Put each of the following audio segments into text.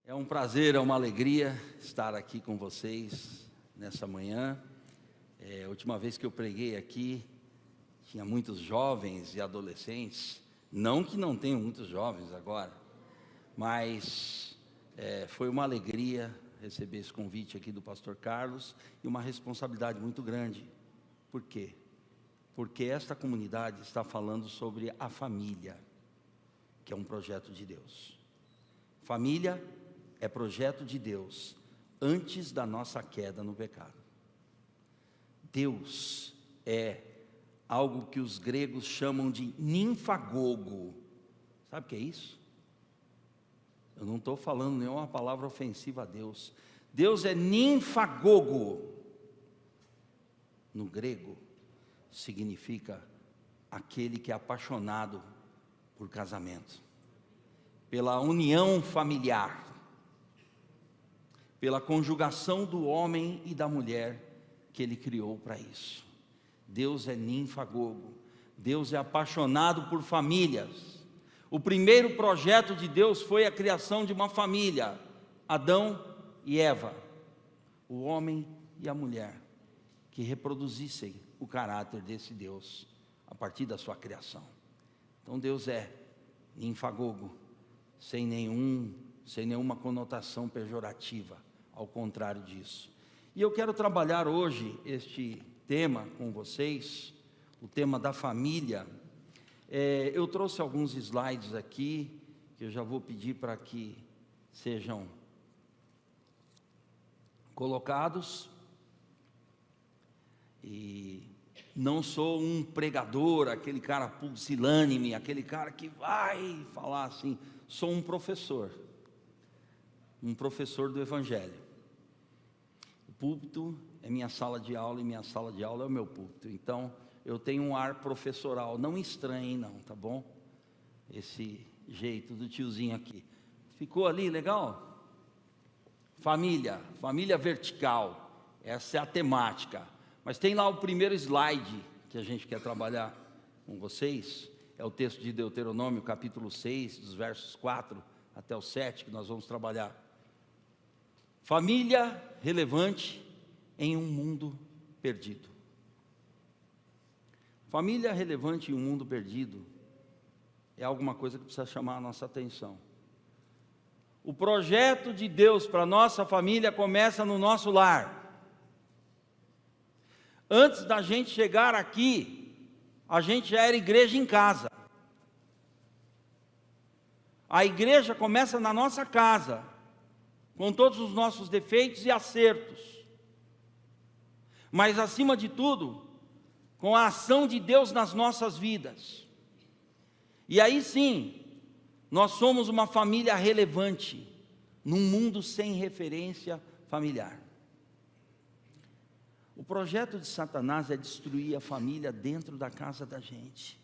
É um prazer, é uma alegria estar aqui com vocês nessa manhã. A última vez que eu preguei aqui, tinha muitos jovens e adolescentes. Não que não tenham muitos jovens agora, mas foi uma alegria receber esse convite aqui do pastor Carlos e uma responsabilidade muito grande. Por quê? Porque esta comunidade está falando sobre a família, que é um projeto de Deus. Família é projeto de Deus antes da nossa queda no pecado. Deus é algo que os gregos chamam de ninfagogo. Sabe o que é isso? Eu não estou falando nenhuma palavra ofensiva a Deus. Deus é ninfagogo. No grego, significa aquele que é apaixonado por casamento, pela união familiar, pela conjugação do homem e da mulher que Ele criou para isso. Deus é ninfagogo. Deus é apaixonado por famílias. O primeiro projeto de Deus foi a criação de uma família, Adão e Eva, o homem e a mulher, que reproduzissem o caráter desse Deus a partir da sua criação. Então Deus é ninfagogo, sem nenhuma conotação pejorativa, ao contrário disso. E eu quero trabalhar hoje este tema com vocês, o tema da família. Eu trouxe alguns slides aqui, que eu já vou pedir para que sejam colocados. E não sou um pregador, aquele cara pusilânime, aquele cara que vai falar assim. Sou um professor do Evangelho. O púlpito é minha sala de aula e minha sala de aula é o meu púlpito. Então eu tenho um ar professoral. Não estranhem não, tá bom? Esse jeito do tiozinho aqui. Ficou ali legal? Família vertical. Essa é a temática. Mas tem lá o primeiro slide que a gente quer trabalhar com vocês. É o texto de Deuteronômio, capítulo 6, dos versos 4 até o 7, que nós vamos trabalhar. Família relevante em um mundo perdido. Família relevante em um mundo perdido é alguma coisa que precisa chamar a nossa atenção. O projeto de Deus para a nossa família começa no nosso lar. Antes da gente chegar aqui, a gente já era igreja em casa. A igreja começa na nossa casa, com todos os nossos defeitos e acertos. Mas acima de tudo, com a ação de Deus nas nossas vidas. E aí sim, nós somos uma família relevante, num mundo sem referência familiar. O projeto de Satanás é destruir a família dentro da casa da gente.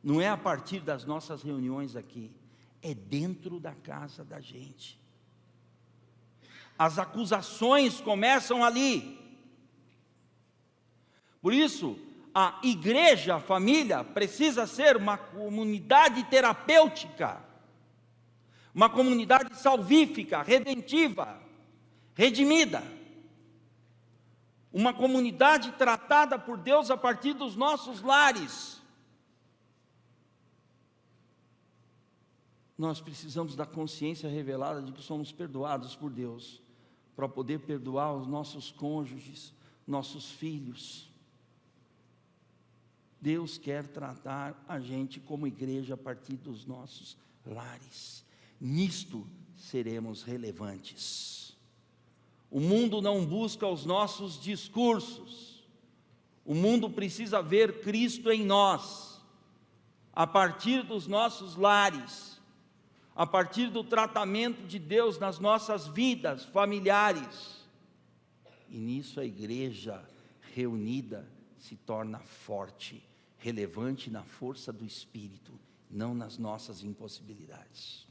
Não é a partir das nossas reuniões aqui, é dentro da casa da gente. As acusações começam ali. Por isso, a igreja, a família, precisa ser uma comunidade terapêutica, uma comunidade salvífica, redentiva, redimida. Uma comunidade tratada por Deus a partir dos nossos lares. Nós precisamos da consciência revelada de que somos perdoados por Deus, para poder perdoar os nossos cônjuges, nossos filhos. Deus quer tratar a gente como igreja a partir dos nossos lares. Nisto seremos relevantes. O mundo não busca os nossos discursos. O mundo precisa ver Cristo em nós, a partir dos nossos lares, a partir do tratamento de Deus nas nossas vidas familiares. E nisso a igreja reunida se torna forte, relevante na força do Espírito, não nas nossas impossibilidades.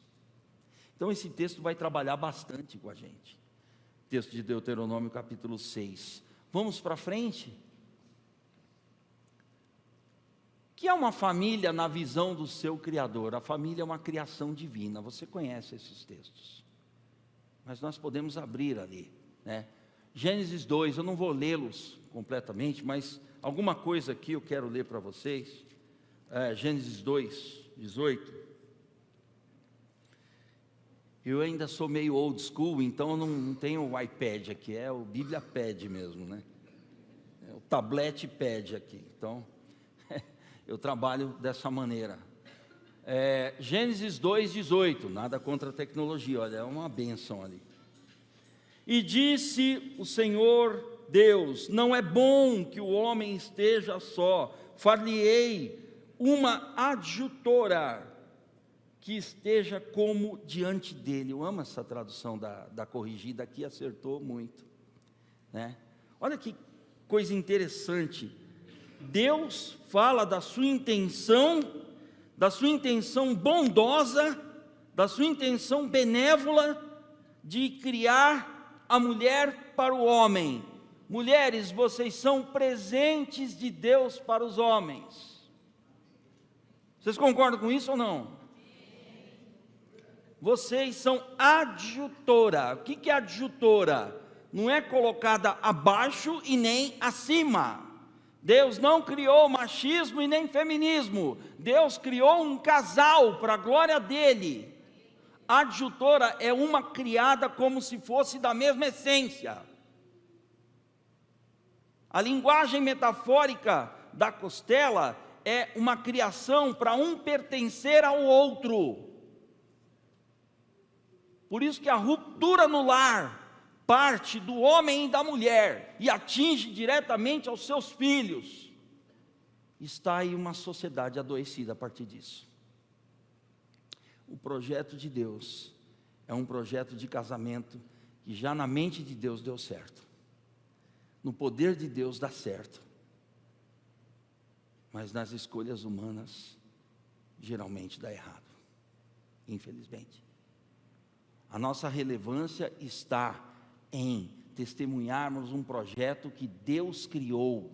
Então esse texto vai trabalhar bastante com a gente. Texto de Deuteronômio capítulo 6. Vamos para frente? que é uma família na visão do seu Criador? A família é uma criação divina, você conhece esses textos, mas nós podemos abrir ali, né? Gênesis 2, eu não vou lê-los completamente, mas alguma coisa aqui eu quero ler para vocês. Gênesis 2, 18. Eu ainda sou meio old school, então eu não tenho o iPad aqui, é o Bíblia Pad mesmo, né? É o tablet Pad aqui, então eu trabalho dessa maneira. Gênesis 2, 18, nada contra a tecnologia, olha, é uma bênção ali. E disse o Senhor Deus: não é bom que o homem esteja só, far-lhe-ei uma adjutora que esteja como diante dele. Eu amo essa tradução da corrigida aqui, acertou muito, né? Olha que coisa interessante, Deus fala da sua intenção bondosa, da sua intenção benévola de criar a mulher para o homem. Mulheres, vocês são presentes de Deus para os homens. Vocês concordam com isso ou não? Vocês são adjutora. O que é adjutora? Não é colocada abaixo e nem acima. Deus não criou machismo e nem feminismo. Deus criou um casal para a glória dele. Adjutora é uma criada como se fosse da mesma essência. A linguagem metafórica da costela é uma criação para um pertencer ao outro. Por isso que a ruptura no lar parte do homem e da mulher e atinge diretamente aos seus filhos. Está aí uma sociedade adoecida a partir disso. O projeto de Deus é um projeto de casamento que já na mente de Deus deu certo. No poder de Deus dá certo. Mas nas escolhas humanas, geralmente dá errado. Infelizmente. A nossa relevância está em testemunharmos um projeto que Deus criou,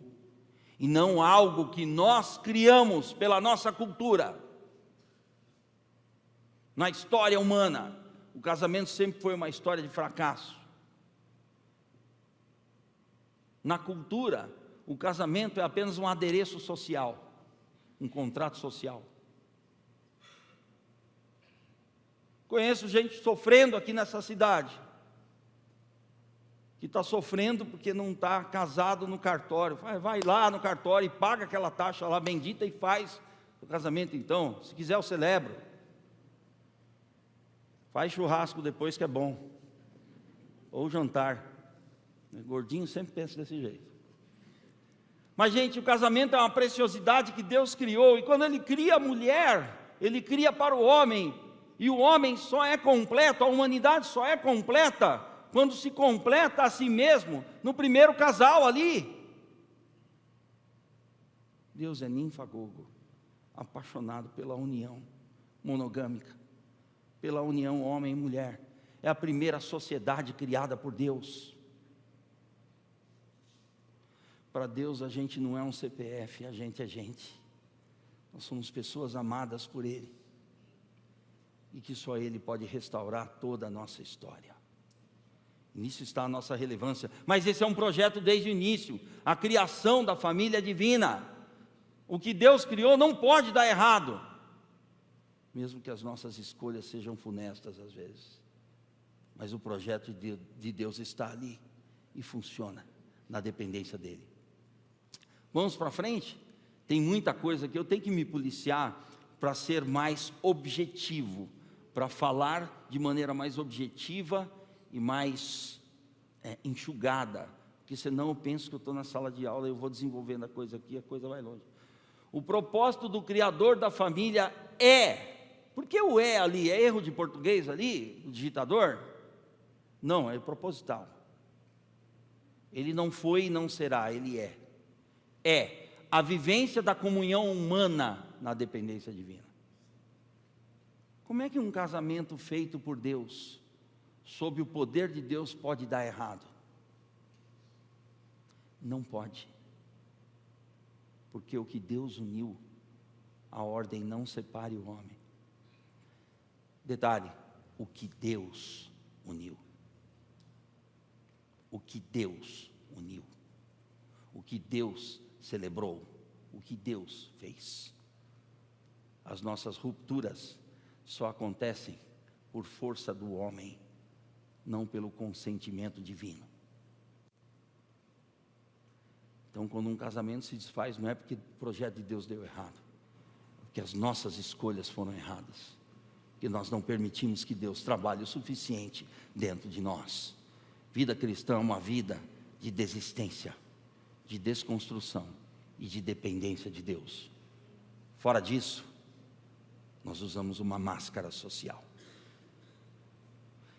e não algo que nós criamos pela nossa cultura. Na história humana, o casamento sempre foi uma história de fracasso. Na cultura, o casamento é apenas um adereço social, um contrato social. Conheço gente sofrendo aqui nessa cidade, que está sofrendo porque não está casado no cartório. Vai lá no cartório e paga aquela taxa lá bendita e faz o casamento. Então, se quiser eu celebro. Faz churrasco depois que é bom, ou jantar. Gordinho sempre pensa desse jeito. Mas gente, o casamento é uma preciosidade que Deus criou, e quando Ele cria a mulher, Ele cria para o homem, e o homem só é completo, a humanidade só é completa, quando se completa a si mesmo, no primeiro casal ali. Deus é ninfagogo, apaixonado pela união monogâmica, pela união homem e mulher. É a primeira sociedade criada por Deus. Para Deus a gente não é um CPF, a gente é gente. Nós somos pessoas amadas por Ele, e que só Ele pode restaurar toda a nossa história. Nisso está a nossa relevância. Mas esse é um projeto desde o início, a criação da família divina. O que Deus criou não pode dar errado, mesmo que as nossas escolhas sejam funestas às vezes. Mas o projeto de Deus está ali e funciona na dependência dEle. Vamos para frente? Tem muita coisa que eu tenho que me policiar para ser mais objetivo, para falar de maneira mais objetiva e mais enxugada, porque senão eu penso que eu estou na sala de aula e eu vou desenvolvendo a coisa aqui, a coisa vai longe. O propósito do Criador da família por que o ali, é erro de português ali, o digitador? Não, é proposital. Ele não foi e não será, ele é. É a vivência da comunhão humana na dependência divina. Como é que um casamento feito por Deus, sob o poder de Deus, pode dar errado? Não pode. Porque o que Deus uniu, a ordem não separe o homem. Detalhe, o que Deus uniu. O que Deus uniu. O que Deus celebrou. O que Deus fez. As nossas rupturas só acontecem por força do homem, não pelo consentimento divino. Então, quando um casamento se desfaz, não é porque o projeto de Deus deu errado, é porque as nossas escolhas foram erradas, que nós não permitimos que Deus trabalhe o suficiente dentro de nós. Vida cristã é uma vida de desistência, de desconstrução e de dependência de Deus. Fora disso, nós usamos uma máscara social.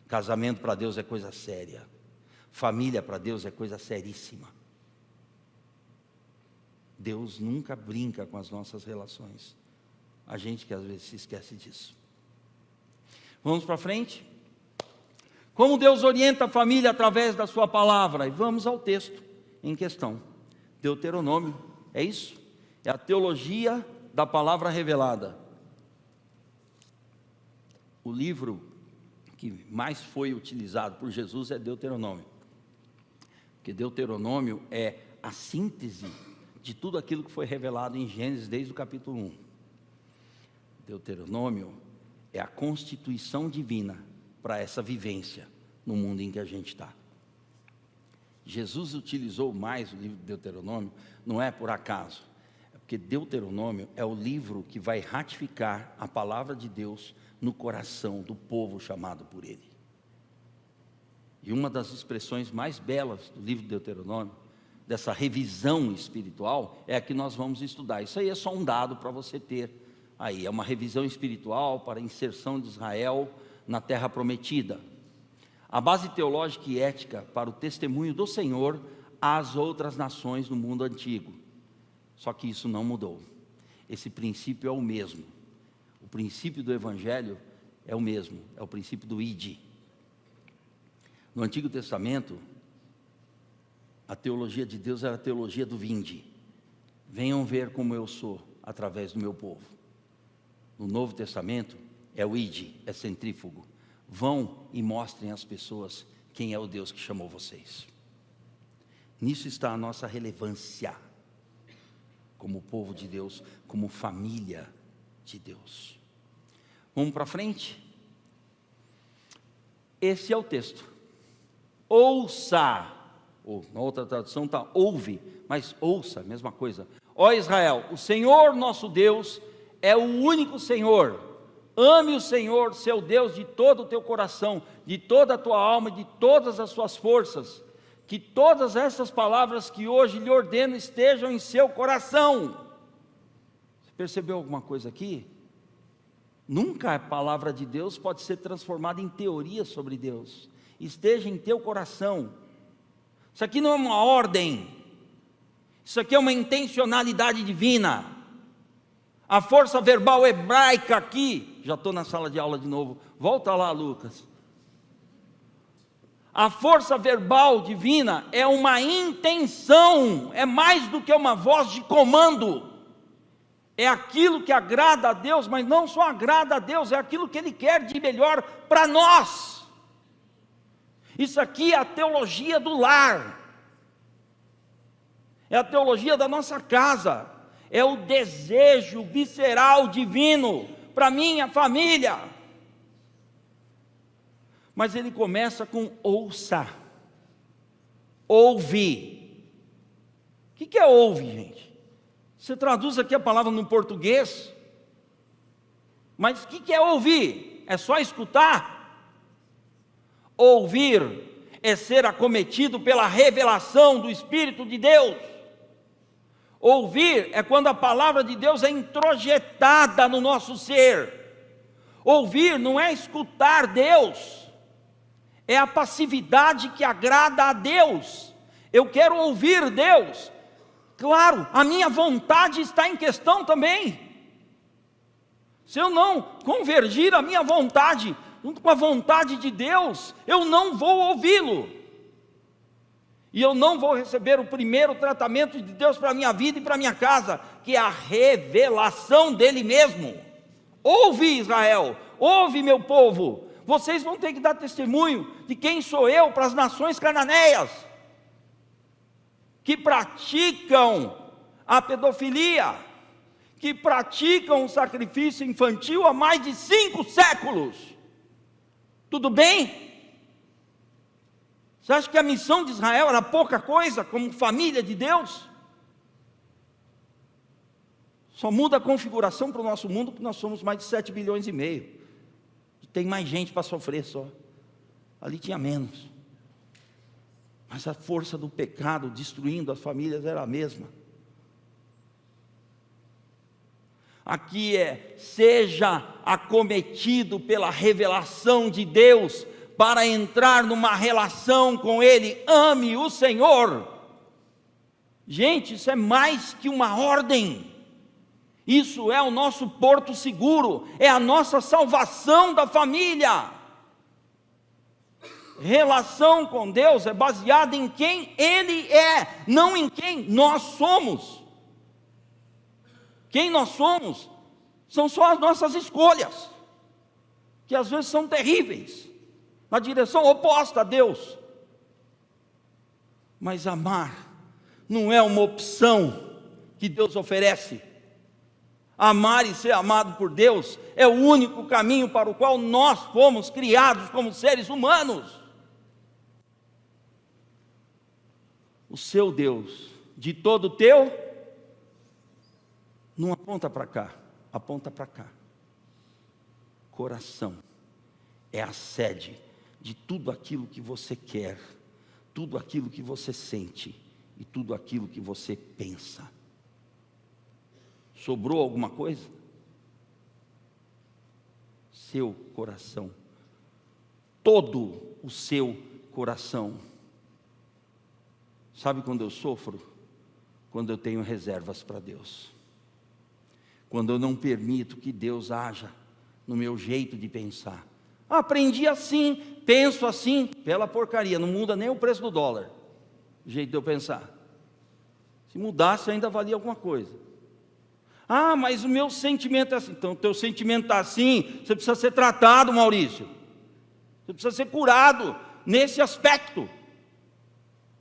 Casamento para Deus é coisa séria. Família para Deus é coisa seríssima. Deus nunca brinca com as nossas relações. A gente que às vezes se esquece disso. Vamos para frente? Como Deus orienta a família através da sua palavra? E vamos ao texto em questão. Deuteronômio, é isso? É a teologia da palavra revelada. O livro que mais foi utilizado por Jesus é Deuteronômio. Porque Deuteronômio é a síntese de tudo aquilo que foi revelado em Gênesis desde o capítulo 1. Deuteronômio é a constituição divina para essa vivência no mundo em que a gente está. Jesus utilizou mais o livro de Deuteronômio, não é por acaso, é porque Deuteronômio é o livro que vai ratificar a palavra de Deus no coração do povo chamado por Ele. E uma das expressões mais belas do livro de Deuteronômio, dessa revisão espiritual, é a que nós vamos estudar. Isso aí é só um dado para você ter aí, é uma revisão espiritual para a inserção de Israel na terra prometida. A base teológica e ética para o testemunho do Senhor às outras nações no mundo antigo. Só que isso não mudou. Esse princípio é o mesmo. O princípio do Evangelho é o mesmo, é o princípio do id. No Antigo Testamento, a teologia de Deus era a teologia do vinde. Venham ver como eu sou através do meu povo. No Novo Testamento, é o id, é centrífugo. Vão e mostrem às pessoas quem é o Deus que chamou vocês. Nisso está a nossa relevância, como povo de Deus, como família de Deus. Vamos para frente? Esse é o texto. Ouça, ou na outra tradução está ouve, mas ouça, mesma coisa. Ó Israel, o Senhor nosso Deus é o único Senhor. Ame o Senhor, seu Deus, de todo o teu coração, de toda a tua alma, de todas as suas forças. Que todas essas palavras que hoje lhe ordeno estejam em seu coração. Você percebeu alguma coisa aqui? Nunca a palavra de Deus pode ser transformada em teoria sobre Deus. Esteja em teu coração. Isso aqui não é uma ordem. Isso aqui é uma intencionalidade divina. A força verbal hebraica aqui, já estou na sala de aula de novo, volta lá, Lucas. A força verbal divina é uma intenção, é mais do que uma voz de comando. É aquilo que agrada a Deus, mas não só agrada a Deus, é aquilo que Ele quer de melhor para nós. Isso aqui é a teologia do lar, é a teologia da nossa casa. É o desejo visceral divino para minha família. Mas ele começa com ouça. Ouve. O que é ouve, gente? Você traduz aqui a palavra no português. Mas o que é ouvir? É só escutar? Ouvir é ser acometido pela revelação do Espírito de Deus. Ouvir é quando a palavra de Deus é introjetada no nosso ser. Ouvir não é escutar Deus, é a passividade que agrada a Deus. Eu quero ouvir Deus. Claro, a minha vontade está em questão também. Se eu não convergir a minha vontade junto com a vontade de Deus, eu não vou ouvi-lo. e eu não vou receber o primeiro tratamento de Deus para a minha vida e para a minha casa, que é a revelação dele mesmo. Ouve, Israel, ouve, meu povo, vocês vão ter que dar testemunho de quem sou eu para as nações cananeias, que praticam a pedofilia, que praticam o sacrifício infantil há mais de 5 séculos. Tudo bem? Você acha que a missão de Israel era pouca coisa, como família de Deus? Só muda a configuração para o nosso mundo, porque nós somos mais de 7 bilhões e meio. Tem mais gente para sofrer só. Ali tinha menos. Mas a força do pecado destruindo as famílias era a mesma. Aqui seja acometido pela revelação de Deus, para entrar numa relação com Ele, ame o Senhor. Gente, isso é mais que uma ordem, isso é o nosso porto seguro, é a nossa salvação da família. Relação com Deus é baseada em quem Ele é, não em quem nós somos. Quem nós somos são só as nossas escolhas, que às vezes são terríveis, na direção oposta a Deus. Mas amar não é uma opção que Deus oferece. Amar e ser amado por Deus é o único caminho para o qual nós fomos criados como seres humanos. O seu Deus, de todo o teu, não aponta para cá, aponta para cá. Coração é a sede de tudo aquilo que você quer, tudo aquilo que você sente e tudo aquilo que você pensa. Sobrou alguma coisa? Seu coração, todo o seu coração. Sabe quando eu sofro? Quando eu tenho reservas para Deus, quando eu não permito que Deus haja no meu jeito de pensar. Aprendi assim, penso assim, pela porcaria, não muda nem o preço do dólar, o jeito de eu pensar. Se mudasse ainda valia alguma coisa. Ah, mas o meu sentimento é assim. Então o teu sentimento está assim, você precisa ser tratado, Maurício. Você precisa ser curado nesse aspecto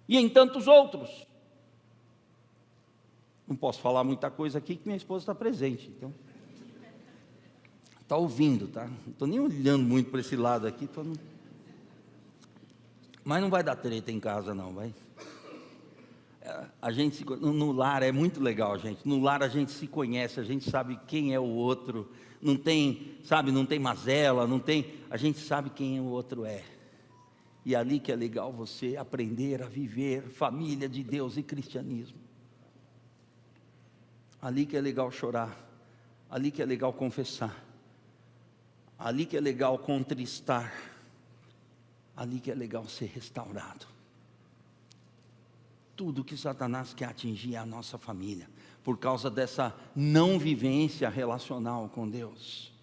e em tantos outros. Não posso falar muita coisa aqui que minha esposa está presente, então está ouvindo, tá? Não estou nem olhando muito para esse lado aqui, mas não vai dar treta em casa não, vai. A gente no lar é muito legal, gente. No lar a gente se conhece, a gente sabe quem é o outro. Não tem, sabe, não tem mazela, não tem. A gente sabe quem o outro é. E ali que é legal você aprender a viver família de Deus e cristianismo. Ali que é legal chorar. Ali que é legal confessar. Ali que é legal contristar. Ali que é legal ser restaurado. Tudo que Satanás quer atingir é a nossa família, por causa dessa não vivência relacional com Deus,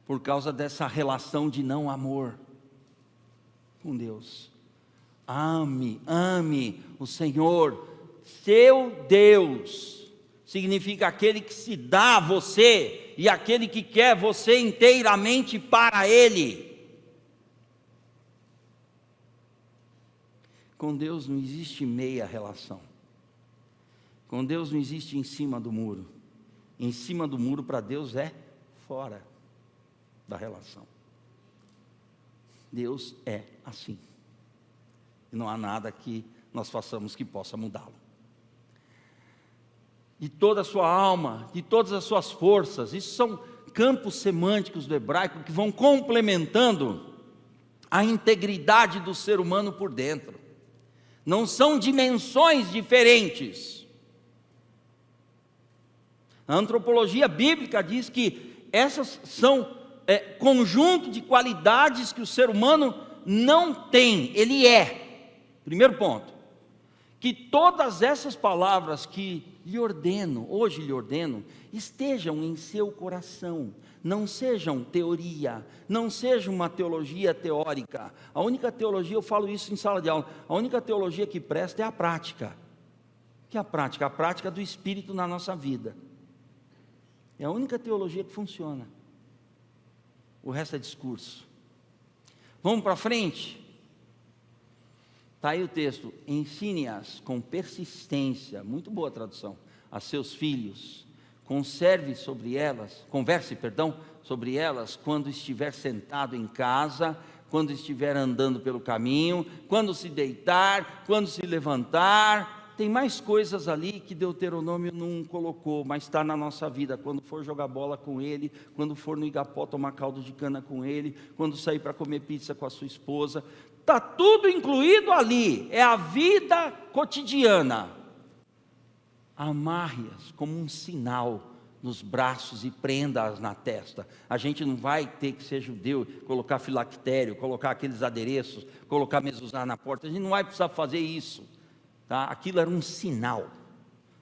por causa dessa relação de não amor com Deus. Ame o Senhor, seu Deus, significa aquele que se dá a você, e aquele que quer você inteiramente para Ele. Com Deus não existe meia relação. Com Deus não existe em cima do muro. Em cima do muro para Deus é fora da relação. Deus é assim. E não há nada que nós façamos que possa mudá-lo. De toda a sua alma, de todas as suas forças. Isso são campos semânticos do hebraico que vão complementando a integridade do ser humano por dentro. Não são dimensões diferentes. A antropologia bíblica diz que essas são conjunto de qualidades que o ser humano não tem, ele é. Primeiro ponto, que todas essas palavras que hoje lhe ordeno, estejam em seu coração, não sejam teoria, não seja uma teologia teórica. A única teologia, eu falo isso em sala de aula, a única teologia que presta é a prática. Que é a prática? A prática do Espírito na nossa vida. É a única teologia que funciona. O resto é discurso. Vamos para frente? Está aí o texto: ensine-as com persistência, muito boa tradução, a seus filhos, converse sobre elas, quando estiver sentado em casa, quando estiver andando pelo caminho, quando se deitar, quando se levantar. Tem mais coisas ali que Deuteronômio não colocou, mas está na nossa vida. Quando for jogar bola com ele, quando for no Igapó tomar caldo de cana com ele, quando sair para comer pizza com a sua esposa, está tudo incluído ali. É a vida cotidiana. Amarre-as como um sinal nos braços e prenda-as na testa. A gente não vai ter que ser judeu, colocar filactério, colocar aqueles adereços, colocar mezuzá na porta. A gente não vai precisar fazer isso. Tá? Aquilo era um sinal.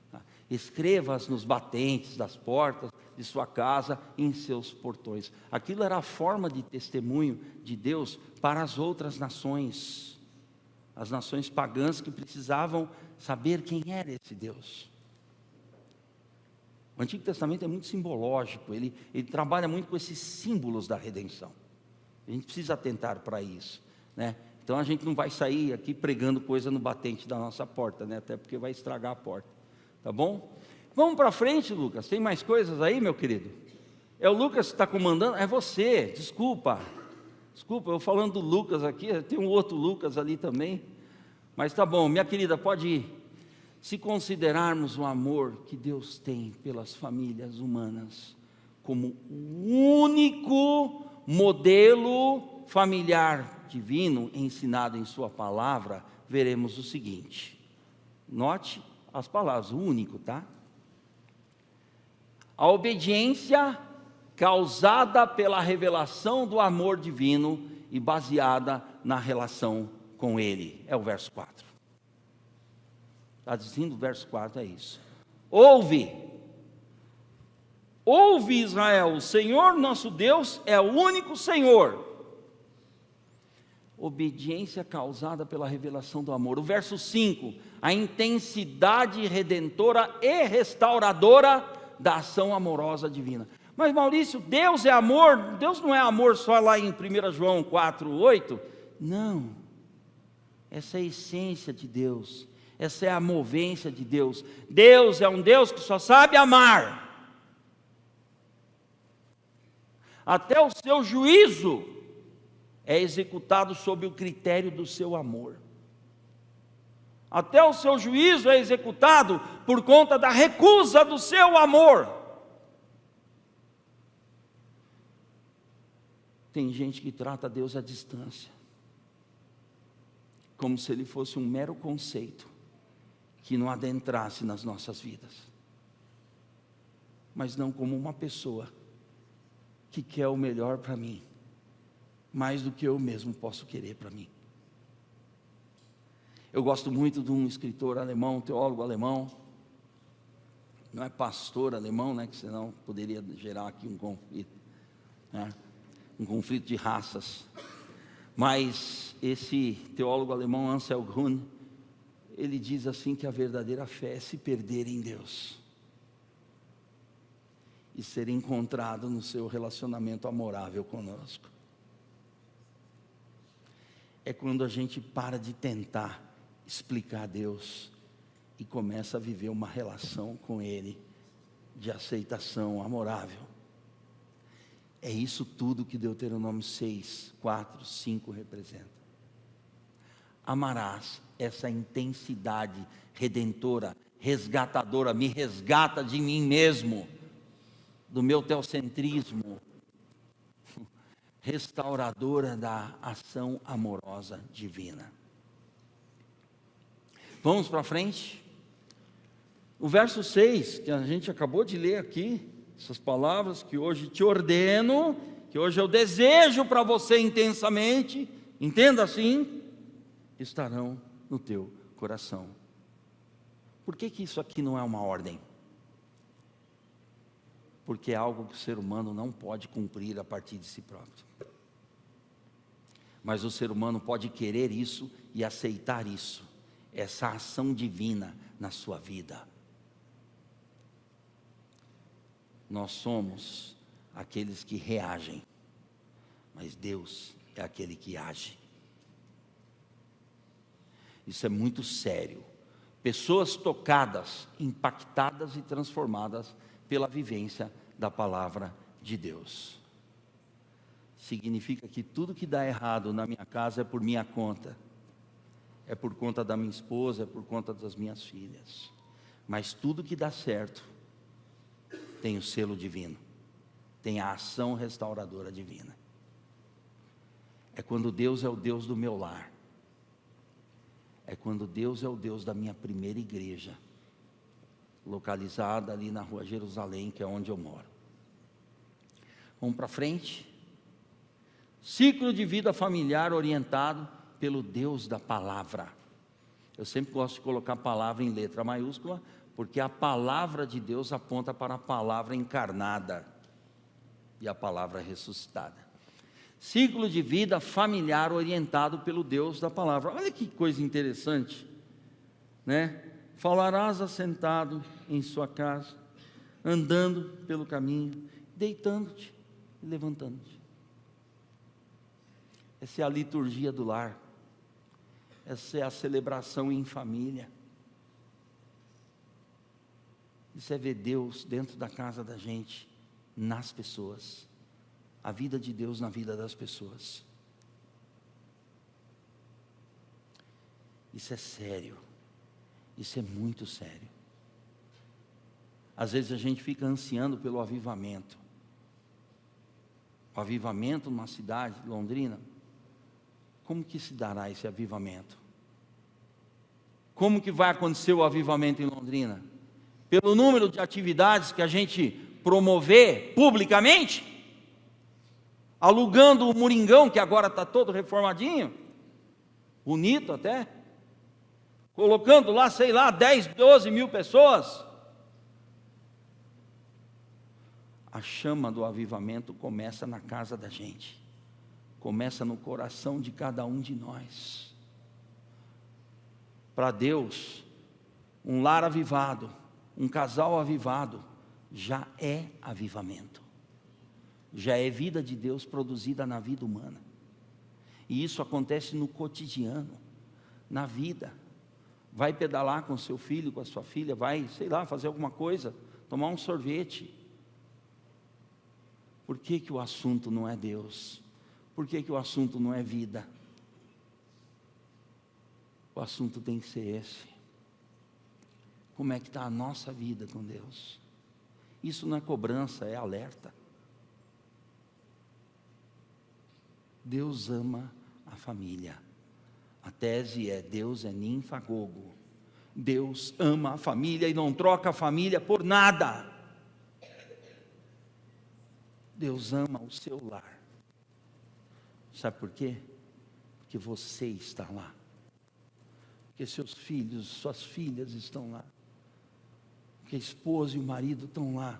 Tá? Escreva-as nos batentes das portas de sua casa e em seus portões. Aquilo era a forma de testemunho de Deus para as outras nações, as nações pagãs que precisavam saber quem era esse Deus. O Antigo Testamento é muito simbológico, ele trabalha muito com esses símbolos da redenção. A gente precisa atentar para isso, né? Então a gente não vai sair aqui pregando coisa no batente da nossa porta, né? Até porque vai estragar a porta, tá bom? Vamos para frente, Lucas. Tem mais coisas aí, meu querido? É o Lucas que está comandando? É você, desculpa, eu falando do Lucas aqui, tem um outro Lucas ali também, mas tá bom, minha querida, pode ir. Se considerarmos o amor que Deus tem pelas famílias humanas como o único modelo familiar divino ensinado em sua palavra, veremos o seguinte. Note as palavras, o único, tá? A obediência causada pela revelação do amor divino e baseada na relação com Ele. É o verso 4. Está dizendo o verso 4, é isso. Ouve Israel, o Senhor nosso Deus é o único Senhor. Obediência causada pela revelação do amor. O verso 5, a intensidade redentora e restauradora da ação amorosa divina. Mas Maurício, Deus é amor, Deus não é amor só lá em 1 João 4:8? Não, essa é a essência de Deus, essa é a movência de Deus. Deus é um Deus que só sabe amar. Até o seu juízo é executado sob o critério do seu amor. Até o seu juízo é executado por conta da recusa do seu amor. Tem gente que trata Deus à distância, como se Ele fosse um mero conceito, que não adentrasse nas nossas vidas, mas não como uma pessoa que quer o melhor para mim, mais do que eu mesmo posso querer para mim. Eu gosto muito de um escritor alemão, um teólogo alemão, não é pastor alemão, né, que senão poderia gerar aqui um conflito, né, um conflito de raças. Mas esse teólogo alemão, Anselm Grün, ele diz assim que a verdadeira fé é se perder em Deus e ser encontrado no seu relacionamento amorável conosco. É quando a gente para de tentar explicar a Deus e começa a viver uma relação com Ele de aceitação amorável. É isso tudo que Deuteronômio 6, 4, 5 representa. Amarás essa intensidade redentora, resgatadora, me resgata de mim mesmo, do meu teocentrismo, restauradora da ação amorosa divina. Vamos para frente? O verso 6, que a gente acabou de ler aqui, essas palavras que hoje te ordeno, que hoje eu desejo para você intensamente, entenda assim, estarão no teu coração. Por que isso aqui não é uma ordem? Porque é algo que o ser humano não pode cumprir a partir de si próprio. Mas o ser humano pode querer isso e aceitar isso, essa ação divina na sua vida. Nós somos aqueles que reagem, mas Deus é aquele que age. Isso é muito sério. Pessoas tocadas, impactadas e transformadas pela vivência da palavra de Deus. Significa que tudo que dá errado na minha casa é por minha conta, é por conta da minha esposa, é por conta das minhas filhas. Mas tudo que dá certo tem o selo divino, tem a ação restauradora divina. É quando Deus é o Deus do meu lar, é quando Deus é o Deus da minha primeira igreja, localizada ali na rua Jerusalém, que é onde eu moro. Vamos para frente. Ciclo de vida familiar orientado pelo Deus da palavra. Eu sempre gosto de colocar a palavra em letra maiúscula, porque a palavra de Deus aponta para a palavra encarnada e a palavra ressuscitada. Ciclo de vida familiar orientado pelo Deus da palavra. Olha que coisa interessante, né? Falarás assentado em sua casa, andando pelo caminho, deitando-te e levantando-te. Essa é a liturgia do lar. Essa é a celebração em família. Isso é ver Deus dentro da casa da gente, nas pessoas. A vida de Deus na vida das pessoas. Isso é sério. Isso é muito sério. Às vezes a gente fica ansiando pelo avivamento. O avivamento numa cidade, Londrina. Como que se dará esse avivamento? Como que vai acontecer o avivamento em Londrina? Pelo número de atividades que a gente promover publicamente? Alugando o Moringão, que agora está todo reformadinho, bonito até, colocando lá, sei lá, 10, 12 mil pessoas. A chama do avivamento começa na casa da gente, começa no coração de cada um de nós. Para Deus, um lar avivado, um casal avivado, já é avivamento, já é vida de Deus produzida na vida humana, e isso acontece no cotidiano, na vida. Vai pedalar com seu filho, com a sua filha, vai, sei lá, fazer alguma coisa, tomar um sorvete. Por que que o assunto não é Deus? Por que que o assunto não é vida? O assunto tem que ser esse. Como é que está a nossa vida com Deus? Isso não é cobrança, é alerta. Deus ama a família. A tese é: Deus é ninfagogo. Deus ama a família e não troca a família por nada. Deus ama o seu lar. Sabe por quê? Porque você está lá. Porque seus filhos, suas filhas estão lá. Porque a esposa e o marido estão lá.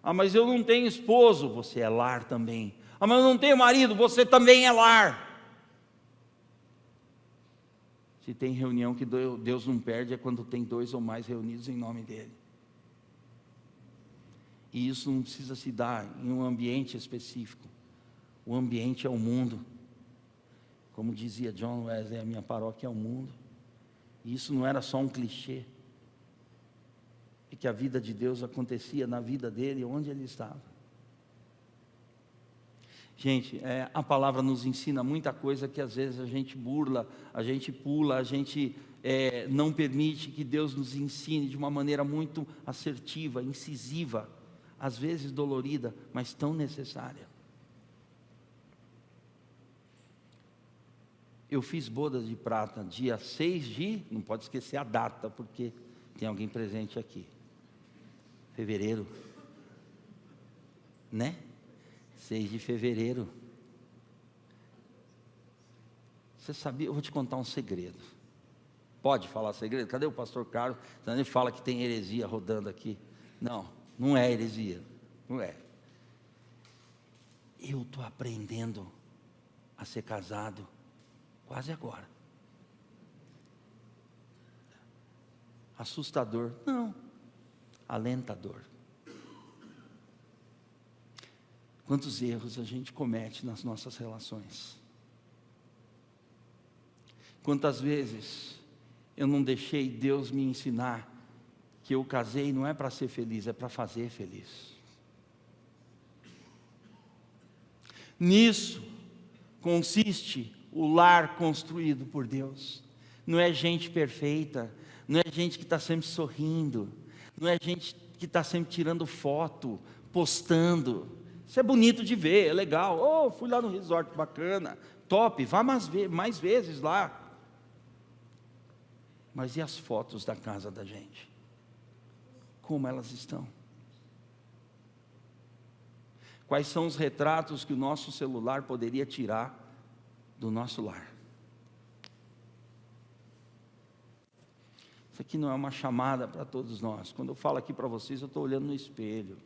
Ah, mas eu não tenho esposo. Você é lar também. Ah, mas eu não tenho marido. Você também é lar. Se tem reunião que Deus não perde, é quando tem 2 ou mais reunidos em nome dEle. E isso não precisa se dar em um ambiente específico. O ambiente é o mundo. Como dizia John Wesley, a minha paróquia é o mundo. E isso não era só um clichê. E que a vida de Deus acontecia na vida dele, onde ele estava. Gente, a palavra nos ensina muita coisa que às vezes a gente burla, a gente pula, a gente não permite que Deus nos ensine de uma maneira muito assertiva, incisiva, às vezes dolorida, mas tão necessária. Eu fiz bodas de prata dia 6 de, não pode esquecer a data, porque tem alguém presente aqui, fevereiro, né? 6 de fevereiro. Você sabia? Eu vou te contar um segredo. Pode falar segredo? Cadê o pastor Carlos? Então ele fala que tem heresia rodando aqui. Não, não é heresia, não é. Eu estou aprendendo a ser casado quase agora. Assustador? Não, alentador. Quantos erros a gente comete nas nossas relações? Quantas vezes eu não deixei Deus me ensinar que eu casei não é para ser feliz, é para fazer feliz. Nisso consiste o lar construído por Deus. Não é gente perfeita, não é gente que está sempre sorrindo, não é gente que está sempre tirando foto, postando. Isso é bonito de ver, é legal. Oh, fui lá no resort, bacana, top, vá mais vezes lá. Mas e as fotos da casa da gente? Como elas estão? Quais são os retratos que o nosso celular poderia tirar do nosso lar? Isso aqui não é uma chamada para todos nós. Quando eu falo aqui para vocês, eu estou olhando no espelho.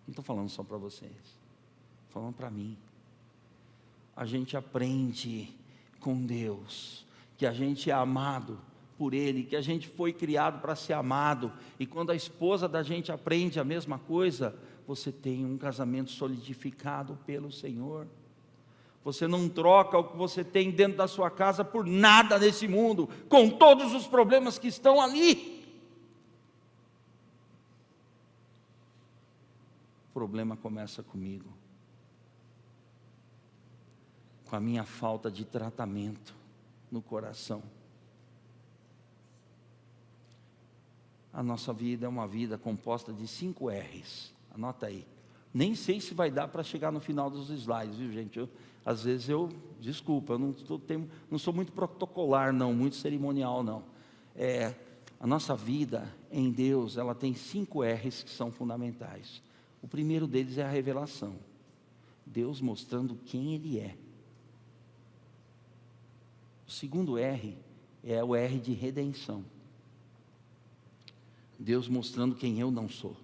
Não estou falando só para vocês, estou falando para mim. A gente aprende com Deus que a gente é amado por Ele, que a gente foi criado para ser amado, e quando a esposa da gente aprende a mesma coisa, você tem um casamento solidificado pelo Senhor. Você não troca o que você tem dentro da sua casa por nada nesse mundo, com todos os problemas que estão ali. O problema começa comigo, com a minha falta de tratamento no coração. A nossa vida é uma vida composta de 5 R's, anota aí. Nem sei se vai dar para chegar no final dos slides, viu gente? Às vezes desculpa, eu não sou muito protocolar não, muito cerimonial não. A nossa vida em Deus, ela tem 5 R's que são fundamentais. O primeiro deles é a revelação. Deus mostrando quem Ele é. O segundo R é o R de redenção. Deus mostrando quem eu não sou.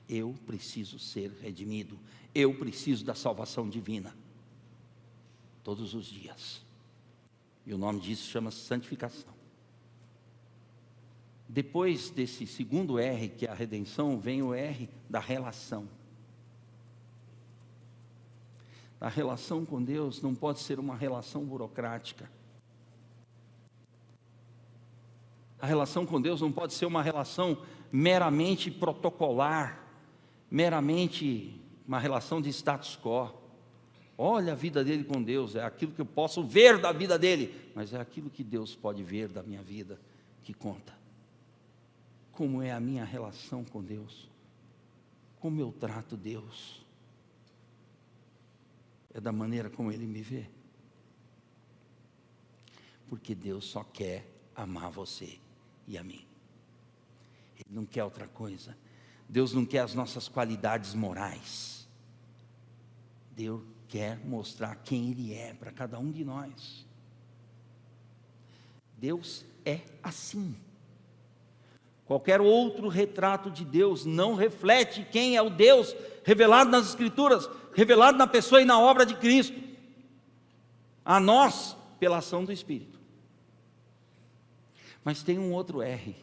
Eu preciso ser redimido. Eu preciso da salvação divina. Todos os dias. E o nome disso chama santificação. Depois desse segundo R, que é a redenção, vem o R da relação. A relação com Deus não pode ser uma relação burocrática. A relação com Deus não pode ser uma relação meramente protocolar, meramente uma relação de status quo. Olha a vida dele com Deus, é aquilo que eu posso ver da vida dele, mas é aquilo que Deus pode ver da minha vida que conta. Como é a minha relação com Deus? Como eu trato Deus? É da maneira como Ele me vê? Porque Deus só quer amar você e a mim. Ele não quer outra coisa. Deus não quer as nossas qualidades morais. Deus quer mostrar quem Ele é para cada um de nós. Deus é assim. Qualquer outro retrato de Deus não reflete quem é o Deus revelado nas Escrituras, revelado na pessoa e na obra de Cristo, a nós pela ação do Espírito. Mas tem um outro R,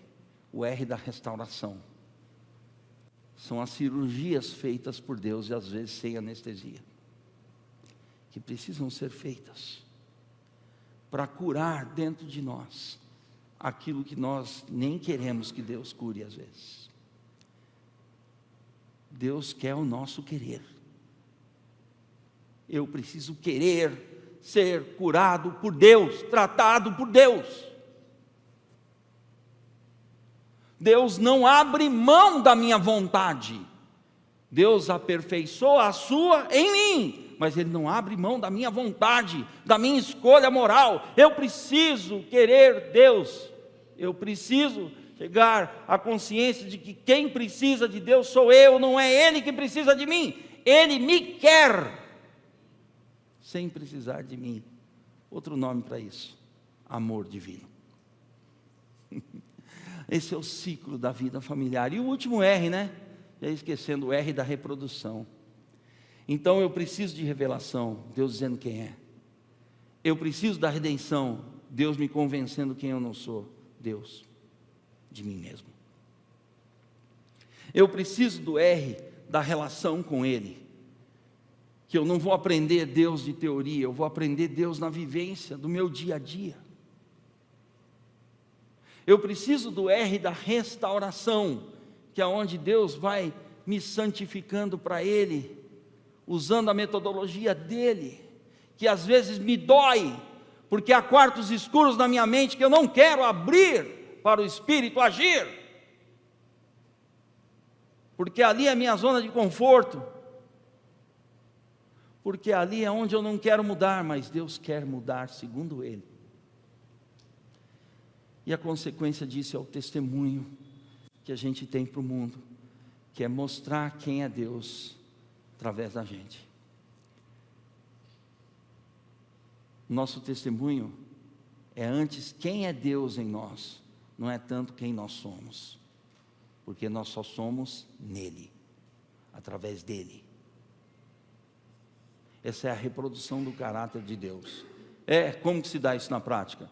o R da restauração. São as cirurgias feitas por Deus e às vezes sem anestesia, que precisam ser feitas para curar dentro de nós aquilo que nós nem queremos que Deus cure às vezes. Deus quer o nosso querer. Eu preciso querer ser curado por Deus, tratado por Deus. Deus não abre mão da minha vontade. Deus aperfeiçoa a sua em mim, mas Ele não abre mão da minha vontade, da minha escolha moral. Eu preciso querer Deus. Eu preciso chegar à consciência de que quem precisa de Deus sou eu, não é Ele que precisa de mim. Ele me quer, sem precisar de mim. Outro nome para isso, amor divino. Esse é o ciclo da vida familiar. E o último R, né? Já esquecendo o R da reprodução. Então eu preciso de revelação, Deus dizendo quem é. Eu preciso da redenção, Deus me convencendo quem eu não sou, Deus, de mim mesmo. Eu preciso do R da relação com Ele, que eu não vou aprender Deus de teoria, eu vou aprender Deus na vivência do meu dia a dia. Eu preciso do R da restauração, que é onde Deus vai me santificando para Ele, usando a metodologia dEle, que às vezes me dói, porque há quartos escuros na minha mente que eu não quero abrir para o Espírito agir, porque ali é a minha zona de conforto, porque ali é onde eu não quero mudar, mas Deus quer mudar segundo Ele. E a consequência disso é o testemunho que a gente tem para o mundo, que é mostrar quem é Deus através da gente. Nosso testemunho é antes quem é Deus em nós, não é tanto quem nós somos, porque nós só somos nele, através dele. Essa é a reprodução do caráter de Deus. Como que se dá isso na prática?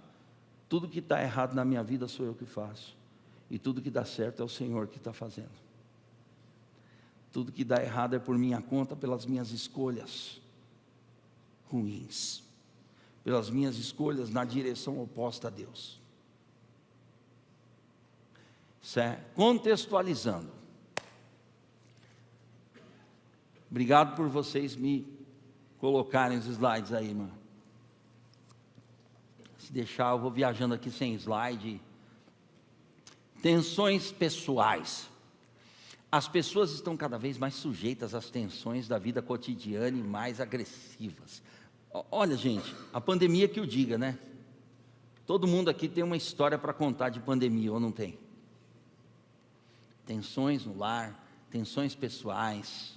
Tudo que está errado na minha vida sou eu que faço, e tudo que dá certo é o Senhor que está fazendo. Tudo que dá errado é por minha conta, pelas minhas escolhas ruins, pelas minhas escolhas na direção oposta a Deus. Contextualizando. Obrigado por vocês me colocarem os slides aí, irmã. Se deixar, eu vou viajando aqui sem slide. Tensões pessoais. As pessoas estão cada vez mais sujeitas às tensões da vida cotidiana e mais agressivas. Olha, gente, a pandemia que o diga, né? Todo mundo aqui tem uma história para contar de pandemia, ou não tem? Tensões no lar, tensões pessoais,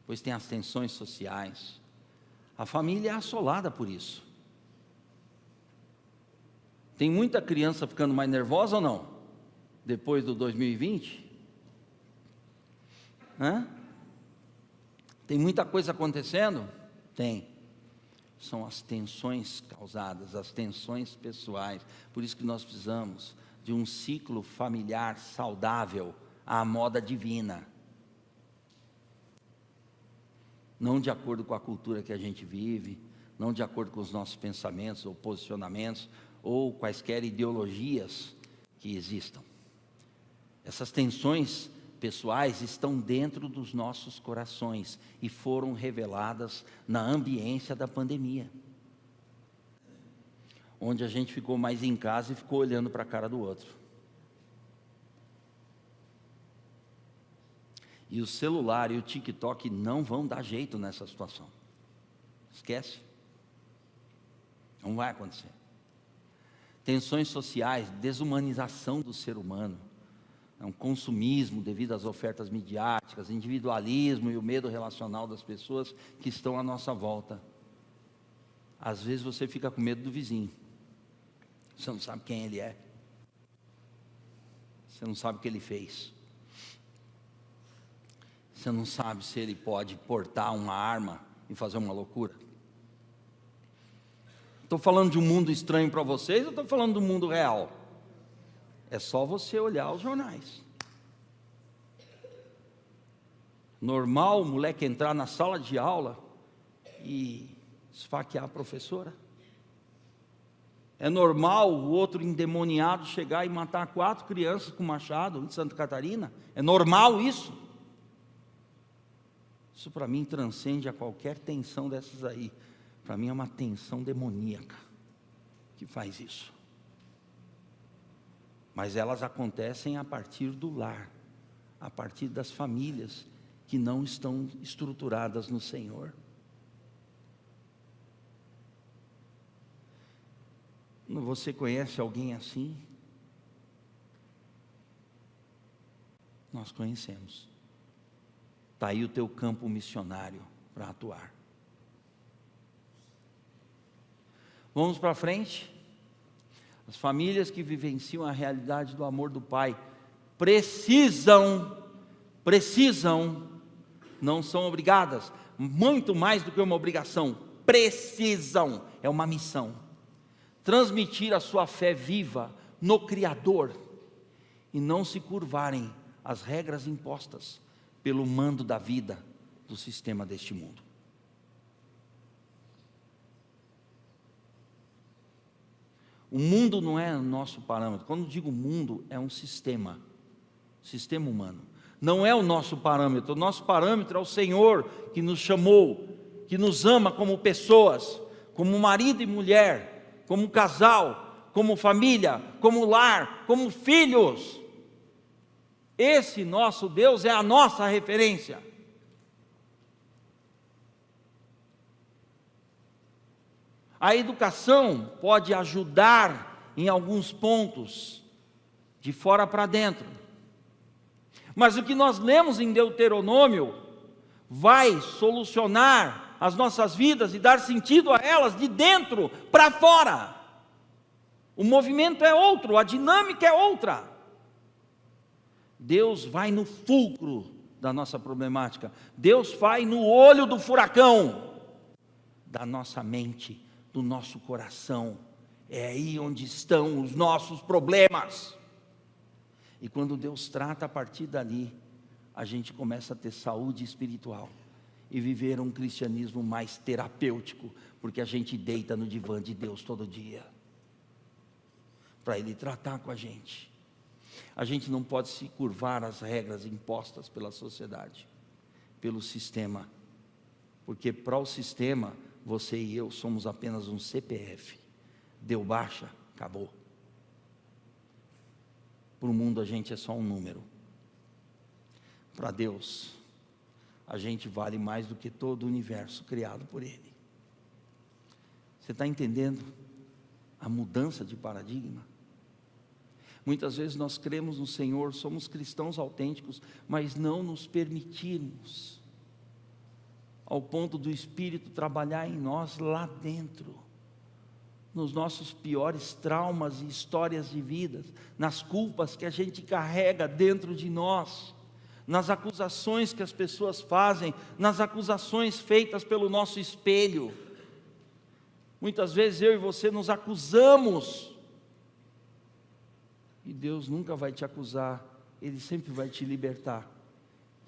pois tem as tensões sociais. A família é assolada por isso. Tem muita criança ficando mais nervosa ou não? Depois do 2020? Tem muita coisa acontecendo? Tem. São as tensões causadas, as tensões pessoais. Por isso que nós precisamos de um ciclo familiar saudável à moda divina. Não de acordo com a cultura que a gente vive, não de acordo com os nossos pensamentos ou posicionamentos, ou quaisquer ideologias que existam. Essas tensões pessoais estão dentro dos nossos corações e foram reveladas na ambiência da pandemia, onde a gente ficou mais em casa e ficou olhando para a cara do outro. E o celular e o TikTok não vão dar jeito nessa situação. Esquece. Não vai acontecer. Tensões sociais, desumanização do ser humano, um consumismo devido às ofertas midiáticas, individualismo e o medo relacional das pessoas que estão à nossa volta. Às vezes você fica com medo do vizinho, você não sabe quem ele é, você não sabe o que ele fez, você não sabe se ele pode portar uma arma e fazer uma loucura. Estou falando de um mundo estranho para vocês ou estou falando do mundo real? É só você olhar os jornais. Normal o moleque entrar na sala de aula e esfaquear a professora? É normal o outro endemoniado chegar e matar 4 crianças com machado em Santa Catarina? É normal isso? Isso para mim transcende a qualquer tensão dessas aí. Para mim é uma tensão demoníaca que faz isso. Mas elas acontecem a partir do lar, a partir das famílias que não estão estruturadas no Senhor. Você conhece alguém assim? Nós conhecemos. Está aí o teu campo missionário para atuar. Vamos para frente. As famílias que vivenciam a realidade do amor do Pai precisam, não são obrigadas, muito mais do que uma obrigação, precisam, é uma missão, transmitir a sua fé viva no Criador e não se curvarem às regras impostas pelo mando da vida do sistema deste mundo. O mundo não é o nosso parâmetro. Quando digo mundo, é um sistema humano. Não é o nosso parâmetro. O nosso parâmetro é o Senhor que nos chamou, que nos ama como pessoas, como marido e mulher, como casal, como família, como lar, como filhos. Esse nosso Deus é a nossa referência. A educação pode ajudar em alguns pontos, de fora para dentro. Mas o que nós lemos em Deuteronômio vai solucionar as nossas vidas e dar sentido a elas de dentro para fora. O movimento é outro, a dinâmica é outra. Deus vai no fulcro da nossa problemática. Deus vai no olho do furacão da nossa mente, do nosso coração. É aí onde estão os nossos problemas. E quando Deus trata a partir dali, a gente começa a ter saúde espiritual e viver um cristianismo mais terapêutico, porque a gente deita no divã de Deus todo dia, para Ele tratar com a gente. A gente não pode se curvar às regras impostas pela sociedade, pelo sistema, porque para o sistema, você e eu somos apenas um CPF, deu baixa, acabou. Para o mundo a gente é só um número. Para Deus, a gente vale mais do que todo o universo criado por Ele. Você está entendendo a mudança de paradigma? Muitas vezes nós cremos no Senhor, somos cristãos autênticos, mas não nos permitimos, ao ponto do Espírito trabalhar em nós lá dentro, nos nossos piores traumas e histórias de vidas, nas culpas que a gente carrega dentro de nós, nas acusações que as pessoas fazem, nas acusações feitas pelo nosso espelho. Muitas vezes eu e você nos acusamos, e Deus nunca vai te acusar, Ele sempre vai te libertar,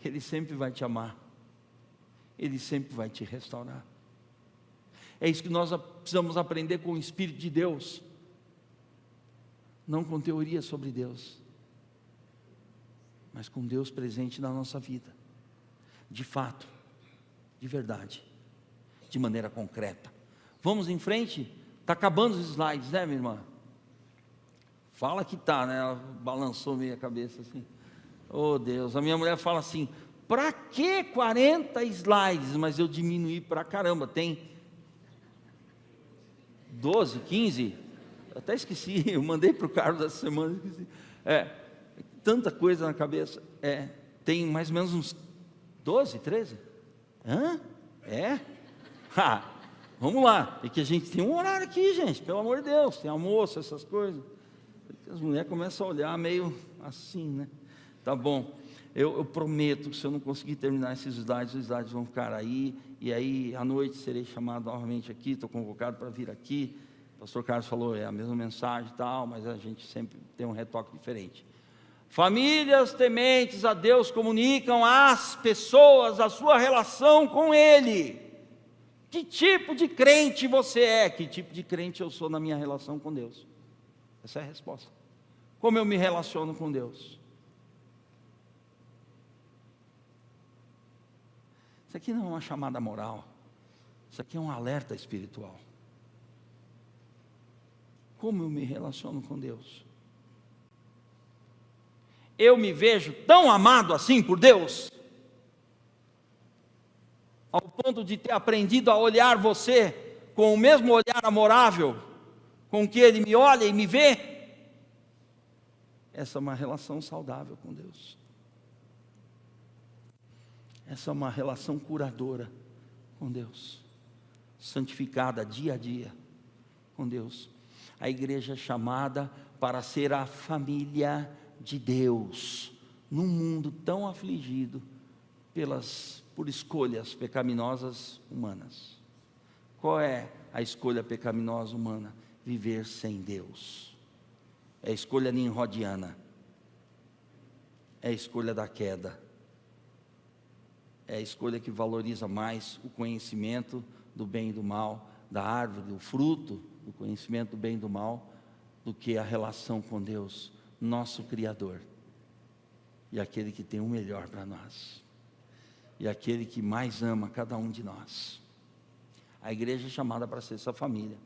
Ele sempre vai te amar, Ele sempre vai te restaurar. É isso que nós precisamos aprender com o Espírito de Deus, não com teoria sobre Deus, mas com Deus presente na nossa vida, de fato, de verdade, de maneira concreta. Vamos em frente? Está acabando os slides, né, minha irmã? Fala que está, né? Ela balançou meio a cabeça assim. Oh Deus, a minha mulher fala assim: para que 40 slides? Mas eu diminuí para caramba, tem 12, 15, até esqueci, eu mandei para o Carlos essa semana, esqueci. Tanta coisa na cabeça, tem mais ou menos uns 12, 13? Vamos lá, é que a gente tem um horário aqui, gente, pelo amor de Deus, tem almoço, essas coisas, as mulheres começam a olhar meio assim, né? Tá bom, eu prometo que se eu não conseguir terminar esses slides, os slides vão ficar aí, e aí à noite serei chamado novamente aqui, estou convocado para vir aqui. O pastor Carlos falou, é a mesma mensagem e tal, mas a gente sempre tem um retoque diferente. Famílias tementes a Deus comunicam às pessoas a sua relação com Ele. Que tipo de crente você é? Que tipo de crente eu sou na minha relação com Deus? Essa é a resposta. Como eu me relaciono com Deus? Isso aqui não é uma chamada moral, isso aqui é um alerta espiritual. Como eu me relaciono com Deus? Eu me vejo tão amado assim por Deus, ao ponto de ter aprendido a olhar você com o mesmo olhar amorável com que Ele me olha e me vê? Essa é uma relação saudável com Deus. Essa é uma relação curadora com Deus, santificada dia a dia com Deus. A igreja é chamada para ser a família de Deus, num mundo tão afligido por escolhas pecaminosas humanas. Qual é a escolha pecaminosa humana? Viver sem Deus. É a escolha nimrodiana. É a escolha da queda. É a escolha que valoriza mais o conhecimento do bem e do mal, da árvore, do fruto do conhecimento do bem e do mal, do que a relação com Deus, nosso Criador, e aquele que tem o melhor para nós, e aquele que mais ama cada um de nós. A igreja é chamada para ser essa família.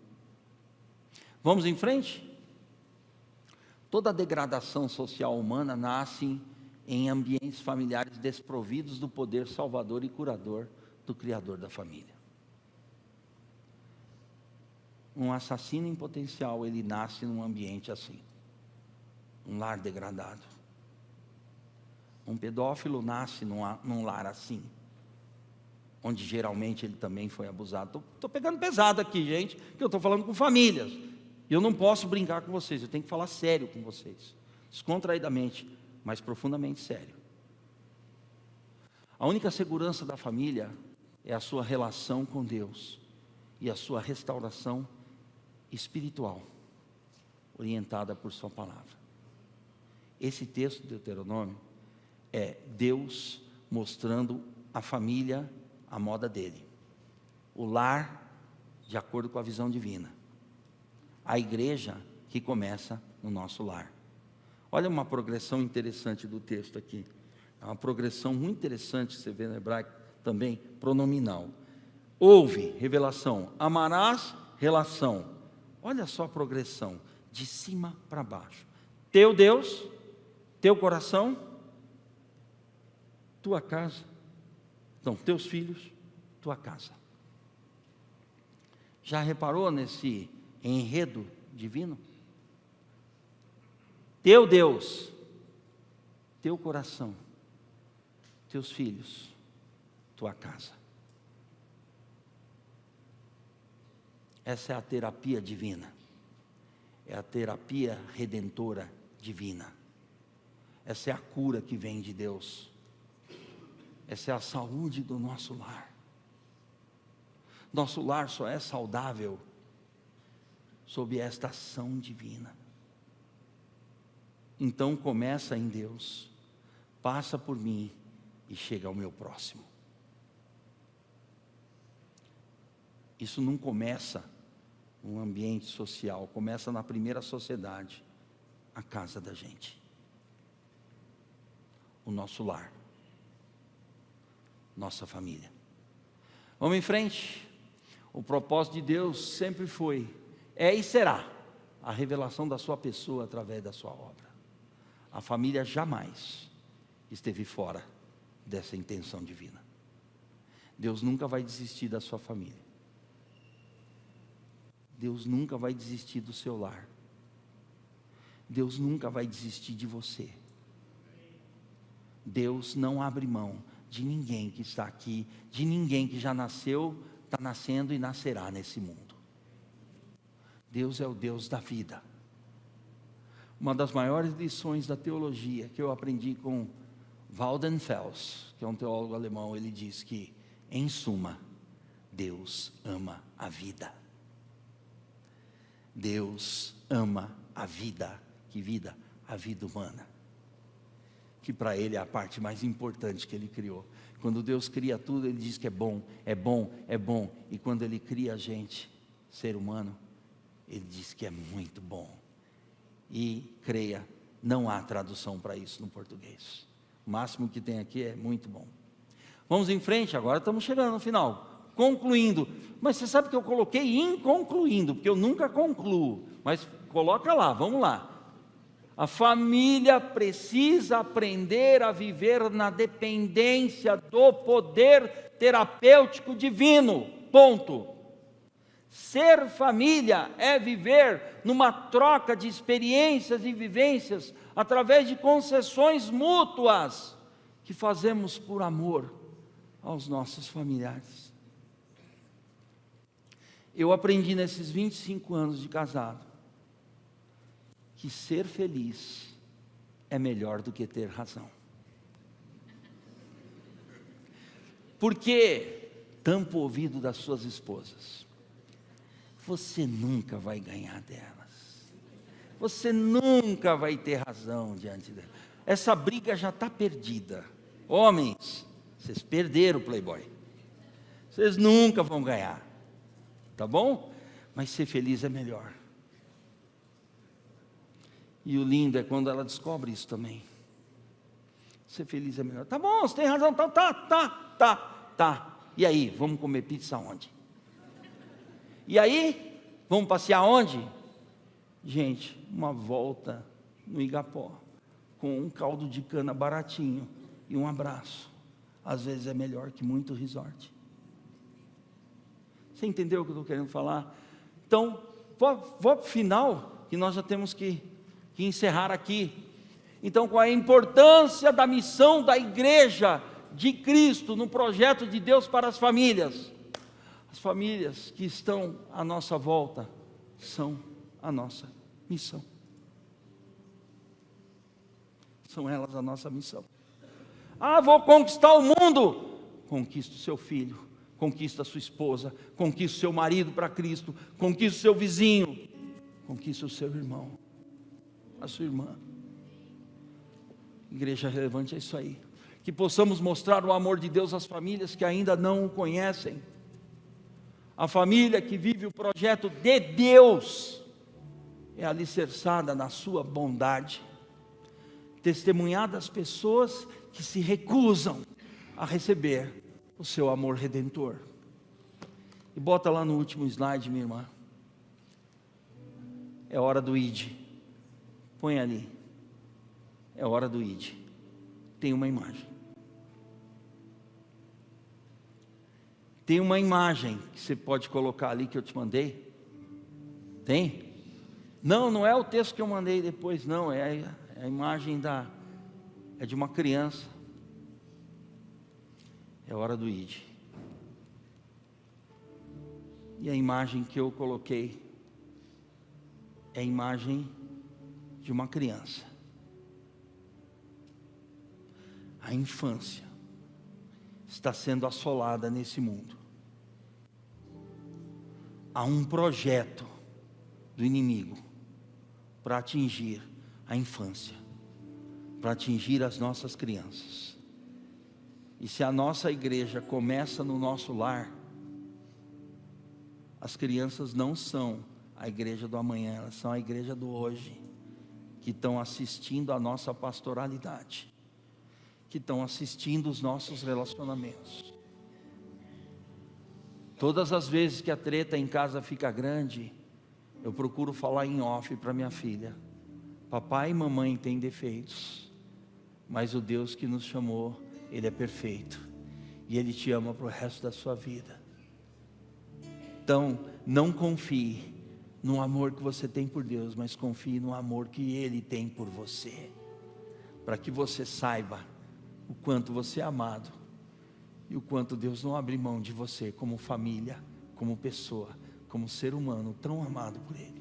Vamos em frente? Toda a degradação social humana nasce em ambientes familiares desprovidos do poder salvador e curador do Criador da família. Um assassino em potencial, ele nasce num ambiente assim, um lar degradado. Um pedófilo nasce num lar assim, onde geralmente ele também foi abusado. Estou pegando pesado aqui, gente, porque eu estou falando com famílias. Eu não posso brincar com vocês, eu tenho que falar sério com vocês, descontraidamente, mas profundamente sério. A única segurança da família é a sua relação com Deus e a sua restauração espiritual, orientada por sua palavra. Esse texto de Deuteronômio é Deus mostrando a família à moda dele, o lar de acordo com a visão divina, a igreja que começa no nosso lar. Olha uma progressão interessante do texto aqui, é uma progressão muito interessante, você vê no hebraico também, pronominal. Ouve, revelação, amarás, relação. Olha só a progressão, de cima para baixo. Teu Deus, teu coração, tua casa. Então, teus filhos, tua casa. Já reparou nesse enredo divino? Teu Deus, teu coração, teus filhos, tua casa. Essa é a terapia divina, é a terapia redentora divina, essa é a cura que vem de Deus, essa é a saúde do nosso lar. Nosso lar só é saudável sob esta ação divina. Então começa em Deus, passa por mim e chega ao meu próximo. Isso não começa num ambiente social, começa na primeira sociedade, a casa da gente, o nosso lar, nossa família. Vamos em frente. O propósito de Deus sempre foi, é e será a revelação da sua pessoa através da sua obra. A família jamais esteve fora dessa intenção divina. Deus nunca vai desistir da sua família. Deus nunca vai desistir do seu lar. Deus nunca vai desistir de você. Deus não abre mão de ninguém que está aqui, de ninguém que já nasceu, está nascendo e nascerá nesse mundo. Deus é o Deus da vida. Uma das maiores lições da teologia que eu aprendi com Waldenfels, que é um teólogo alemão, ele diz que, em suma, Deus ama a vida. Deus ama a vida. Que vida? A vida humana. Que para Ele é a parte mais importante que Ele criou. Quando Deus cria tudo, Ele diz que é bom, é bom, é bom. E quando Ele cria a gente, ser humano, Ele diz que é muito bom. E creia, não há tradução para isso no português. O máximo que tem aqui é muito bom. Vamos em frente, agora estamos chegando no final. Concluindo, mas você sabe que eu coloquei inconcluindo, porque eu nunca concluo, mas coloca lá, vamos lá. A família precisa aprender a viver na dependência do poder terapêutico divino, ponto. Ser família é viver numa troca de experiências e vivências, através de concessões mútuas, que fazemos por amor aos nossos familiares. Eu aprendi nesses 25 anos de casado, que ser feliz é melhor do que ter razão. Por que tampa o ouvido das suas esposas? Você nunca vai ganhar delas. Você nunca vai ter razão diante delas. Essa briga já está perdida. Homens, vocês perderam o Playboy. Vocês nunca vão ganhar. Tá bom? Mas ser feliz é melhor. E o lindo é quando ela descobre isso também. Ser feliz é melhor. Tá bom, você tem razão. Tá. E aí, vamos comer pizza onde? E aí, vamos passear onde? Gente, uma volta no Igapó, com um caldo de cana baratinho e um abraço. Às vezes é melhor que muito resort. Você entendeu o que eu estou querendo falar? Então, vou para o final, que nós já temos que encerrar aqui. Então, qual é a importância da missão da igreja de Cristo no projeto de Deus para as famílias? As famílias que estão à nossa volta são a nossa missão. São elas a nossa missão. Vou conquistar o mundo. Conquista o seu filho, conquista a sua esposa, conquista o seu marido para Cristo, conquista o seu vizinho, conquista o seu irmão, a sua irmã. Igreja relevante é isso aí. Que possamos mostrar o amor de Deus às famílias que ainda não o conhecem. A família que vive o projeto de Deus é alicerçada na sua bondade. Testemunhar das pessoas que se recusam a receber o seu amor redentor. E bota lá no último slide, minha irmã. É hora do ID. Põe ali. É hora do ID. Tem uma imagem. Tem uma imagem que você pode colocar ali que eu te mandei. Tem? Não é o texto que eu mandei depois, não. É a imagem é de uma criança. É hora do ID. E a imagem que eu coloquei é a imagem de uma criança. A infância está sendo assolada nesse mundo. Há um projeto do inimigo para atingir a infância, para atingir as nossas crianças. E se a nossa igreja começa no nosso lar, as crianças não são a igreja do amanhã, elas são a igreja do hoje, que estão assistindo a nossa pastoralidade, que estão assistindo os nossos relacionamentos. Todas as vezes que a treta em casa fica grande, eu procuro falar em off para minha filha: papai e mamãe têm defeitos, mas o Deus que nos chamou, Ele é perfeito, e Ele te ama para o resto da sua vida. Então, não confie no amor que você tem por Deus, mas confie no amor que Ele tem por você, para que você saiba o quanto você é amado, e o quanto Deus não abre mão de você como família, como pessoa, como ser humano tão amado por Ele.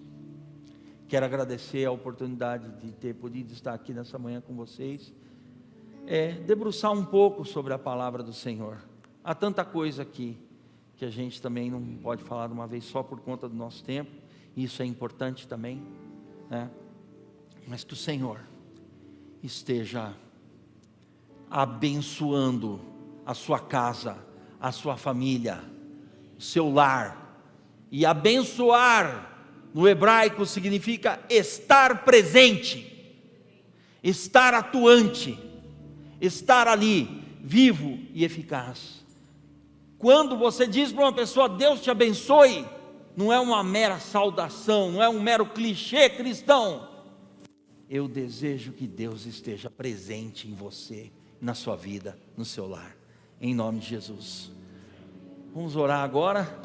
Quero agradecer a oportunidade de ter podido estar aqui nessa manhã com vocês, debruçar um pouco sobre a palavra do Senhor. Há tanta coisa aqui que a gente também não pode falar de uma vez só por conta do nosso tempo, e isso é importante também, né? Mas que o Senhor esteja abençoando a sua casa, a sua família, o seu lar. E abençoar no hebraico significa estar presente, estar atuante, estar ali, vivo e eficaz. Quando você diz para uma pessoa: Deus te abençoe, não é uma mera saudação, não é um mero clichê cristão. Eu desejo que Deus esteja presente em você, na sua vida, no seu lar, em nome de Jesus. Vamos orar agora,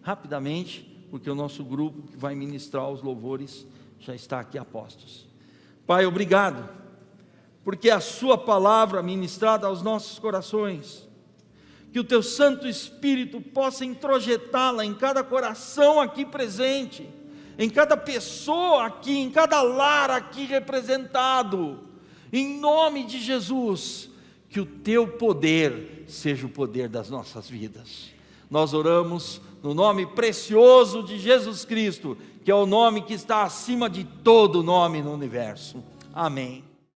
rapidamente, porque o nosso grupo que vai ministrar os louvores já está aqui a postos. Pai, obrigado, porque a sua palavra ministrada aos nossos corações, que o teu Santo Espírito possa introjetá-la em cada coração aqui presente, em cada pessoa aqui, em cada lar aqui representado, em nome de Jesus, que o teu poder seja o poder das nossas vidas. Nós oramos no nome precioso de Jesus Cristo, que é o nome que está acima de todo nome no universo. Amém.